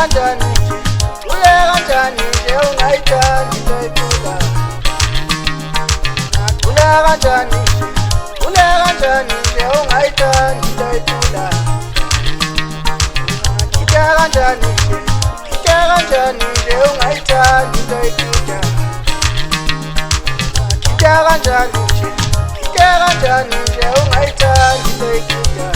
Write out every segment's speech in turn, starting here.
kanjani nje, ule kanjani nje ungayithandi ndoyithula. Ule kanjani nje, ule kanjani nje ungayithandi ndoyithula. Ngithe kanjani nje, ngithe kanjani nje ungayithandi ndoyithula. Ngithe kanjani nje, ngithe kanjani nje ungayithandi ndoyithula.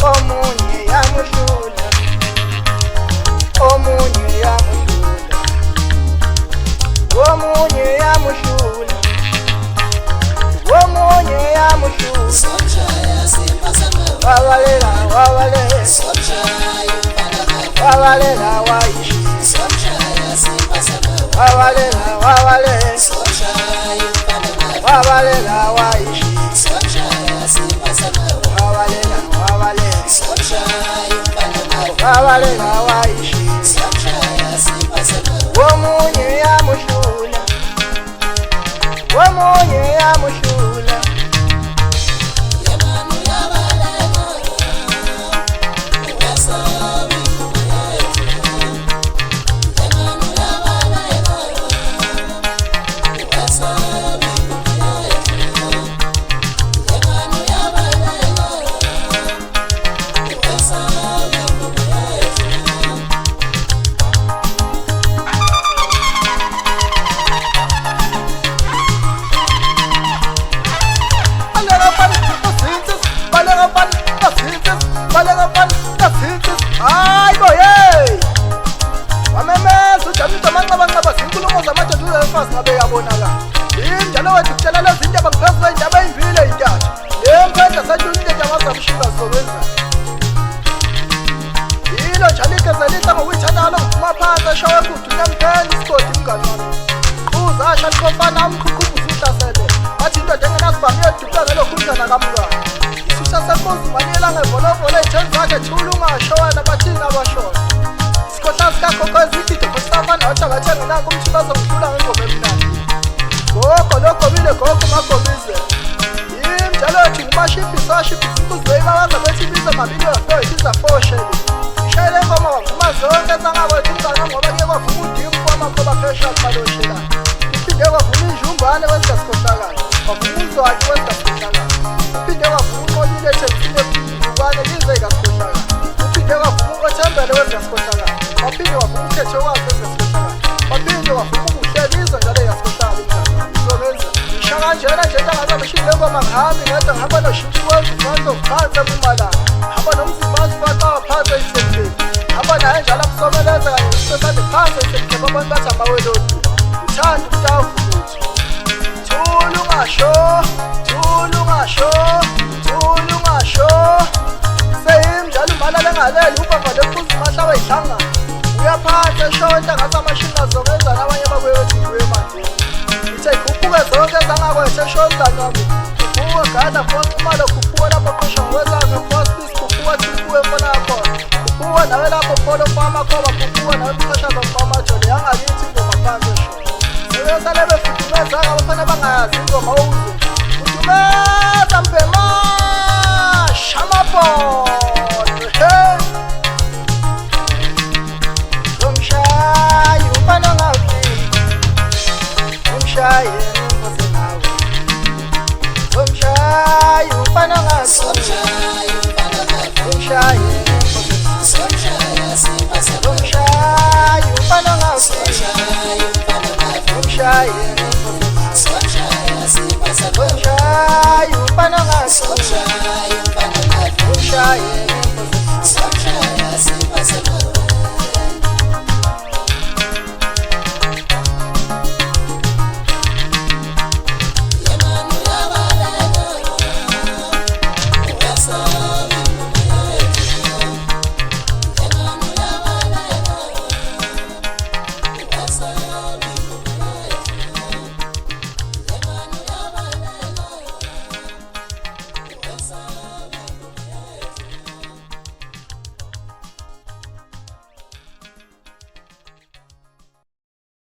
Omunye yamuhlula, omunye yamuhlula, omunye yamuhlula, omunye yamuhlula. Wawalela, wawalela, wawalela, waishi. Wawalela, wawalela, wawalela, waishi. Wawalela, wawalela, wawalela, waishi. Omunye yamuhlula, omunye yamuhlula. Hayi boye wamemeza ujamisa amanqabanqaba zinkulumo zamajajuza emfazi ngabe yabonakala injalo wethu kutshela lezi into abangiphezulu indaba eyimvile intatha lemphenda sahlulile njabasamshinga zokwenza yilo njalo igezelisa ngokuyithandakalo ngivuma phansi eshawe kuthi unyamphela isigodi umngani wami uzasha likhofana umkhukhumbuza uhlasele wathi indoda engenasibhamu iyodubula ngelokhunjana kamngani isusha senkosi maniyelanga evolovolo ey'theni zakhe thula ungashowana bathini abashona isikhohla sikagogo ezigide khosafana wathi abathenga nanko umthi bazongidlula ngengoma emnandi gogo logobile gogo magobizela yimi njalo yothi ngumashibhisi washibhisi imbuzo yikawaza bethi ibize mabili yafo ibiza foshele ishayele ngoma wavuma zonke ezangabothi umngane ngoba kuye kwavuma udimfu wamakhoba phesha kubaloshelana uphinde kwavuma injumbane kwezingasikhohlakala kwavuma uzwaki kwezingasikhohlakala uphinde kwavuma unqobile ethengisile ukwane lize ikasikhohlakala uphinde kwavuma othembele kwezingasikhohlakala waphinde wavuma ukhethe okwazi kwezingasikhohlakala waphinde wavuma ukuhlelizo njalo engasikhohlakala umngane ngizobenza ngisha kanjena nje entangaza beshile ngoma ngihambi ngedwa ngihamba noshintsho kwezifanso ngiphansi ebumalanga ngihamba nomzimasi waqawa phansi eyisendleni ngihamba naye njalo amsomeleza kanye nesisesane phansi eyisendleni abantu bathi amawelodu uthanda umntawuvuthu thula ungasho thula ungasho thula ungasho seyimi njalo umalala engalele ubamba lephuzi mahla wayidlanga uyaphansi eshonta ngathi amashinga zokwenza nabanye bakwethu nguye mandini ithe ikhuphuke zonke ezangakwethu esho mngani wami khuphuke gada fonxumalo khuphuke lapho qosha ngokwezakhe mfosisi khuphuke thibuke mfona yakhona khuphuke nawe lapho pholo mfamakhoba khuphuke nawe mchashaza mfamajole yangakithi ingoma phansi esho sebesale befudumezaka abafana bangayazi ingoma uze fudumeza mbema shamabhodo umshayi umfana ongawufika umshayi umfose nawe umshayi umfana ongawufika umshayi umshayi umfana ongawufika umshayi umshayi umfana ongawufika